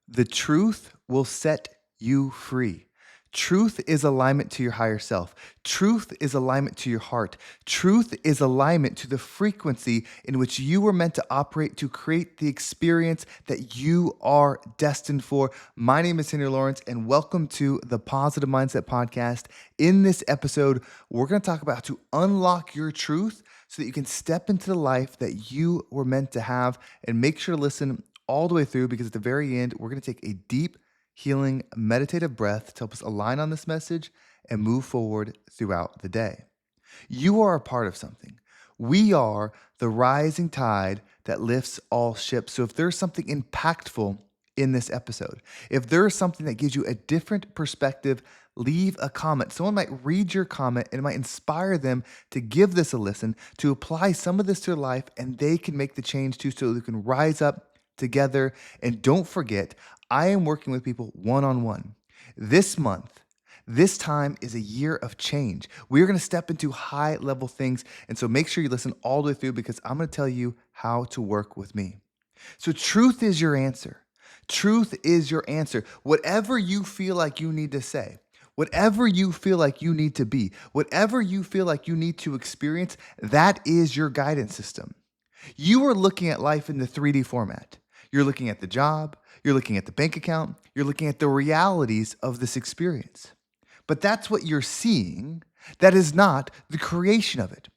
The truth will set you free. Truth is alignment to your higher self. Truth is alignment to your heart. Truth is alignment to the frequency in which you were meant to operate to create the experience that you are destined for. My name is Henry Lawrence, and welcome to the Positive Mindset Podcast. In this episode, we're going to talk about how to unlock your truth so that you can step into the life that you were meant to have. And make sure to listen all the way through, because at the very end, we're going to take a deep, healing, meditative breath to help us align on this message and move forward throughout the day. You are a part of something. We are the rising tide that lifts all ships. So if there's something impactful in this episode, if there's something that gives you a different perspective, leave a comment. Someone might read your comment and it might inspire them to give this a listen, to apply some of this to their life, and they can make the change too, so they can rise up together. And don't forget, I am working with people one-on-one. This month, this time is a year of change. We're going to step into high level things. And so make sure you listen all the way through, because I'm going to tell you how to work with me. So truth is your answer. Truth is your answer. Whatever you feel like you need to say, whatever you feel like you need to be, whatever you feel like you need to experience, that is your guidance system. You are looking at life in the 3D format. You're looking at the job, you're looking at the bank account, you're looking at the realities of this experience. But that's what you're seeing. That is not the creation of it.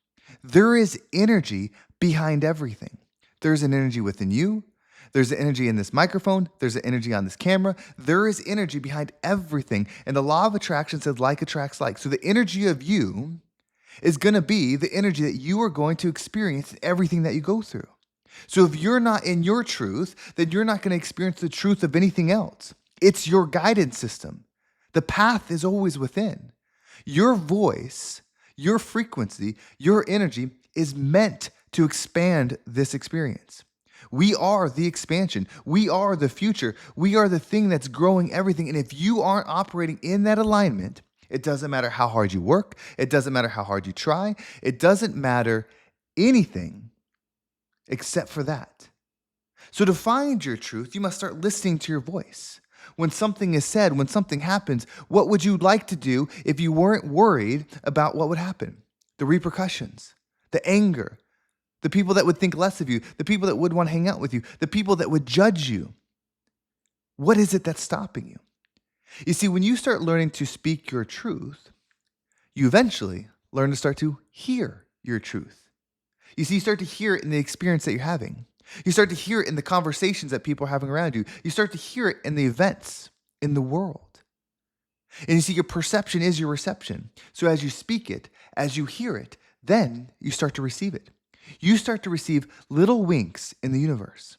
There is energy behind everything. There's an energy within you. There's an energy in this microphone. There's an energy on this camera. There is energy behind everything. And the law of attraction says like attracts like. So the energy of you is going to be the energy that you are going to experience in everything that you go through. So if you're not in your truth, then you're not going to experience the truth of anything else. It's your guidance system. The path is always within. Your voice, your frequency, your energy is meant to expand this experience. We are the expansion. We are the future. We are the thing that's growing everything. And if you aren't operating in that alignment, it doesn't matter how hard you work. It doesn't matter how hard you try. It doesn't matter anything except for that. So to find your truth, you must start listening to your voice. When something is said, when something happens, what would you like to do if you weren't worried about what would happen? The repercussions, the anger, the people that would think less of you, the people that would want to hang out with you, the people that would judge you. What is it that's stopping you? You see, when you start learning to speak your truth, you eventually learn to start to hear your truth. You see, you start to hear it in the experience that you're having. You start to hear it in the conversations that people are having around you. You start to hear it in the events in the world. And you see, your perception is your reception. So as you speak it, as you hear it, then you start to receive it. You start to receive little winks in the universe,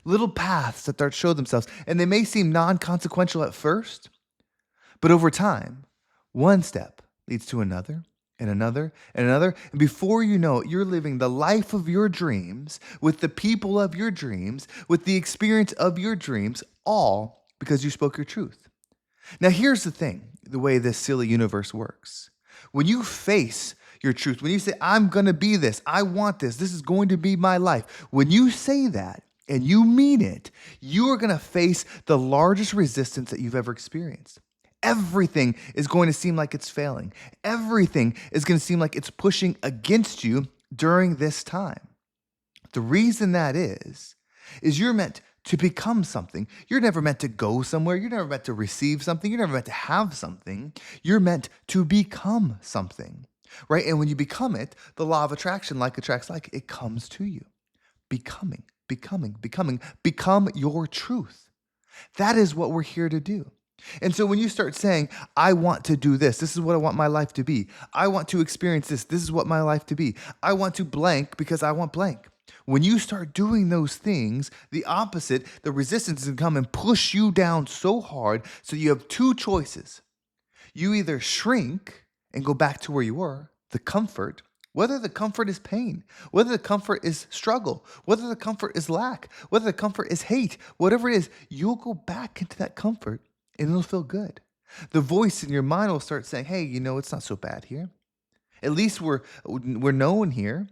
little paths that start to show themselves. And they may seem non-consequential at first, but over time, one step leads to another and another and another. And before you know it, you're living the life of your dreams with the people of your dreams, with the experience of your dreams, all because you spoke your truth. Now, here's the thing, the way this silly universe works. When you face your truth, when you say, I'm going to be this, I want this, this is going to be my life. When you say that and you mean it, you are going to face the largest resistance that you've ever experienced. Everything is going to seem like it's failing. Everything is going to seem like it's pushing against you during this time. The reason that is you're meant to become something. You're never meant to go somewhere. You're never meant to receive something. You're never meant to have something. You're meant to become something, right? And when you become it, the law of attraction, like attracts like, it comes to you. Becoming. Become your truth. That is what we're here to do. And so when you start saying, I want to do this, this is what I want my life to be. I want to experience this, this is what my life to be. I want to blank because I want blank. When you start doing those things, the opposite, the resistance is going to come and push you down so hard. So you have two choices. You either shrink and go back to where you were, the comfort, whether the comfort is pain, whether the comfort is struggle, whether the comfort is lack, whether the comfort is hate, whatever it is, you'll go back into that comfort and it'll feel good. The voice in your mind will start saying, hey, it's not so bad here. At least we're known here.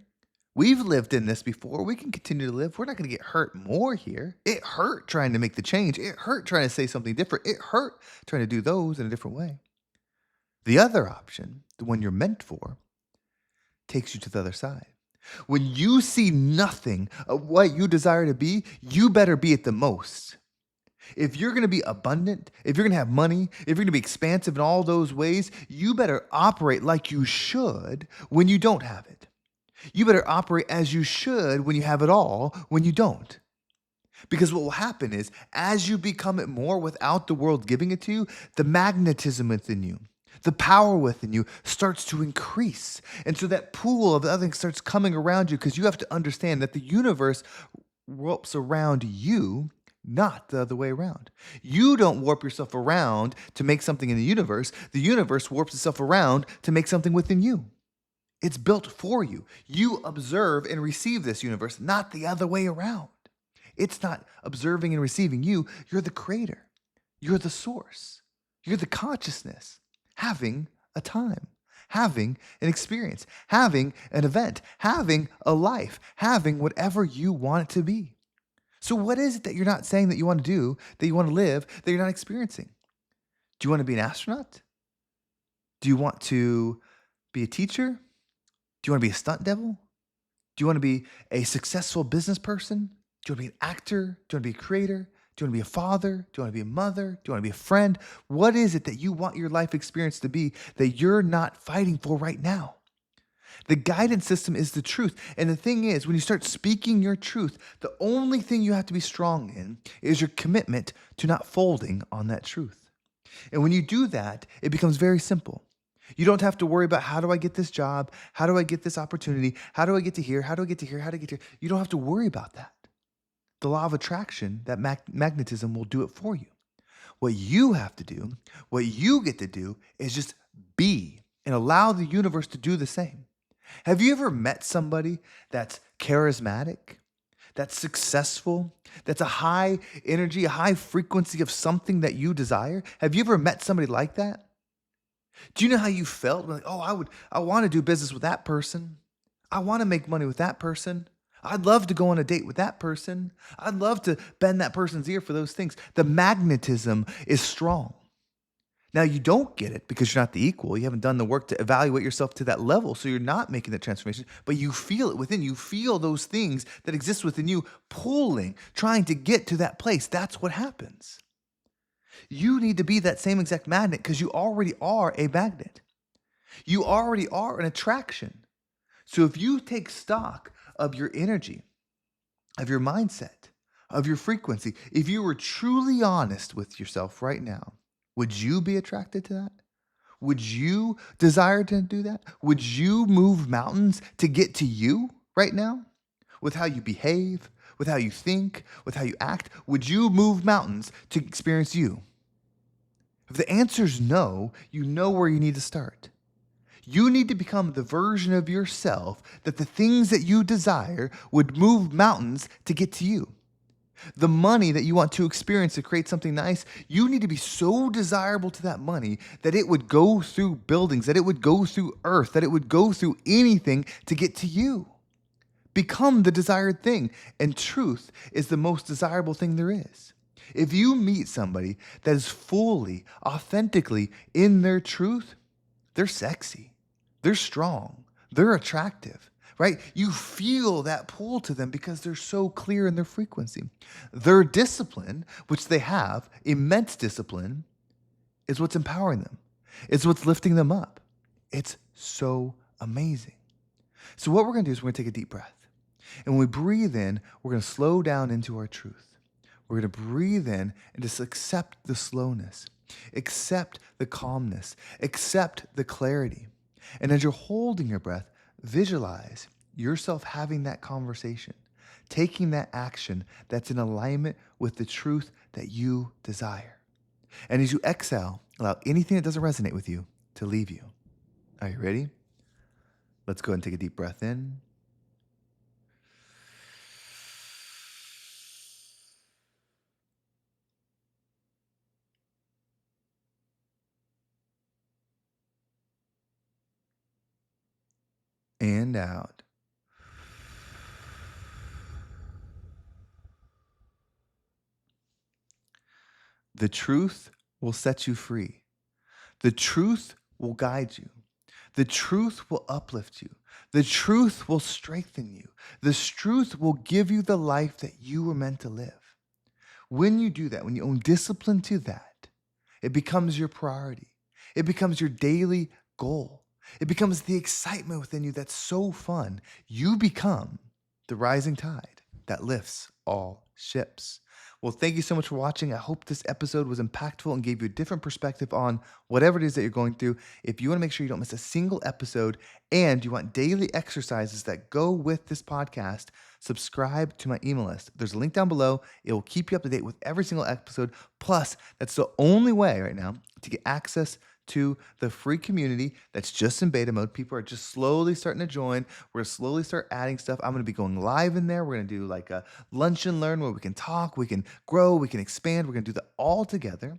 We've lived in this before. We can continue to live. We're not going to get hurt more here. It hurt trying to make the change. It hurt trying to say something different. It hurt trying to do those in a different way. The other option, the one you're meant for, takes you to the other side. When you see nothing of what you desire to be, you better be at the most. If you're going to be abundant, if you're going to have money, if you're going to be expansive in all those ways, you better operate like you should when you don't have it. You better operate as you should when you have it all, when you don't. Because what will happen is, as you become it more without the world giving it to you, the magnetism within you, the power within you starts to increase. And so that pool of other things starts coming around you because you have to understand that the universe warps around you, not the other way around. You don't warp yourself around to make something in the universe warps itself around to make something within you. It's built for you. You observe and receive this universe, not the other way around. It's not observing and receiving you. You're the creator. You're the source. You're the consciousness having a time, having an experience, having an event, having a life, having whatever you want it to be. So, what is it that you're not saying that you want to do, that you want to live, that you're not experiencing? Do you want to be an astronaut? Do you want to be a teacher? Do you want to be a stunt devil? Do you want to be a successful business person? Do you want to be an actor? Do you want to be a creator? Do you want to be a father? Do you want to be a mother? Do you want to be a friend? What is it that you want your life experience to be that you're not fighting for right now? The guidance system is the truth. And the thing is, when you start speaking your truth, the only thing you have to be strong in is your commitment to not folding on that truth. And when you do that, it becomes very simple. You don't have to worry about how do I get this job? How do I get this opportunity? How do I get to here? How do I get to here? How do I get to here? You don't have to worry about that. The law of attraction, that magnetism will do it for you. What you have to do, what you get to do is just be and allow the universe to do the same. Have you ever met somebody that's charismatic, that's successful, that's a high energy, a high frequency of something that you desire? Have you ever met somebody like that? Do you know how you felt? Like, oh, I want to do business with that person. I want to make money with that person. I'd love to go on a date with that person. I'd love to bend that person's ear for those things. The magnetism is strong. Now, you don't get it because you're not the equal. You haven't done the work to evaluate yourself to that level. So you're not making that transformation, but you feel it within. You feel those things that exist within you pulling, trying to get to that place. That's what happens. You need to be that same exact magnet because you already are a magnet. You already are an attraction. So if you take stock of your energy, of your mindset, of your frequency, if you were truly honest with yourself right now, would you be attracted to that? Would you desire to do that? Would you move mountains to get to you right now? With how you behave, with how you think, with how you act? Would you move mountains to experience you? If the answer is no, you know where you need to start. You need to become the version of yourself that the things that you desire would move mountains to get to you. The money that you want to experience to create something nice, you need to be so desirable to that money that it would go through buildings, that it would go through earth, that it would go through anything to get to you. Become the desired thing. And truth is the most desirable thing there is. If you meet somebody that is fully, authentically in their truth, they're sexy, they're strong, they're attractive, right? You feel that pull to them because they're so clear in their frequency. Their discipline, which they have, immense discipline, is what's empowering them. It's what's lifting them up. It's so amazing. So what we're going to do is we're going to take a deep breath. And when we breathe in, we're going to slow down into our truth. We're going to breathe in and just accept the slowness, accept the calmness, accept the clarity. And as you're holding your breath, visualize yourself having that conversation, taking that action that's in alignment with the truth that you desire. And as you exhale, allow anything that doesn't resonate with you to leave you. Are you ready? Let's go ahead and take a deep breath in. And out. The truth will set you free. The truth will guide you. The truth will uplift you. The truth will strengthen you. The truth will give you the life that you were meant to live. When you do that, when you own discipline to that, it becomes your priority. It becomes your daily goal. It becomes the excitement within you that's so fun. You become the rising tide that lifts all ships. Well, thank you so much for watching. I hope this episode was impactful and gave you a different perspective on whatever it is that you're going through. If you want to make sure you don't miss a single episode and you want daily exercises that go with this podcast, subscribe to my email list. There's a link down below. It will keep you up to date with every single episode. Plus, that's the only way right now to get access to the free community that's just in beta mode. People are just slowly starting to join. We're going to slowly start adding stuff. I'm going to be going live in there. We're going to do like a lunch and learn where we can talk, we can grow, we can expand. We're going to do that all together.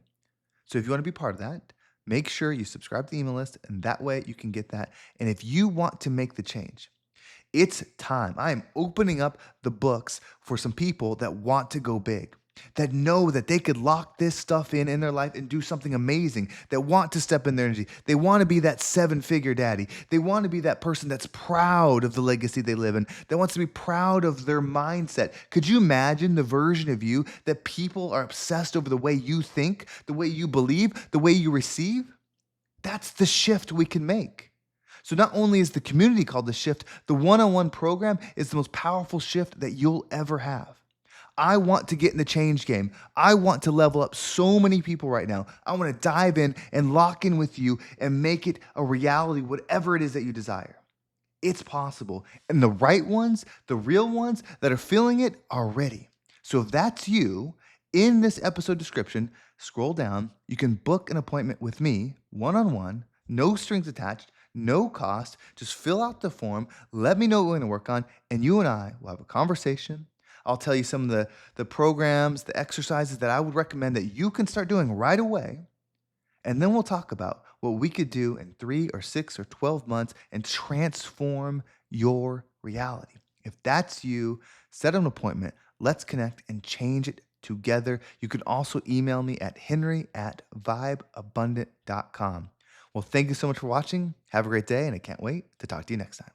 So if you want to be part of that, make sure you subscribe to the email list, and that way you can get that. And if you want to make the change, it's time. I am opening up the books for some people that want to go big, that know that they could lock this stuff in their life and do something amazing, that want to step in their energy. They want to be that 7-figure daddy. They want to be that person that's proud of the legacy they live in, that wants to be proud of their mindset. Could you imagine the version of you that people are obsessed over the way you think, the way you believe, the way you receive? That's the shift we can make. So not only is the community called the shift, the one-on-one program is the most powerful shift that you'll ever have. I want to get in the change game. I want to level up so many people right now. I want to dive in and lock in with you and make it a reality, whatever it is that you desire. It's possible. And the right ones, the real ones that are feeling it are ready. So if that's you, in this episode description, scroll down. You can book an appointment with me, one-on-one, no strings attached, no cost. Just fill out the form. Let me know what we're going to work on, and you and I will have a conversation. I'll tell you some of the programs, the exercises that I would recommend that you can start doing right away. And then we'll talk about what we could do in 3 or 6 or 12 months and transform your reality. If that's you, set an appointment. Let's connect and change it together. You can also email me at henry@vibeabundant.com. Well, thank you so much for watching. Have a great day, and I can't wait to talk to you next time.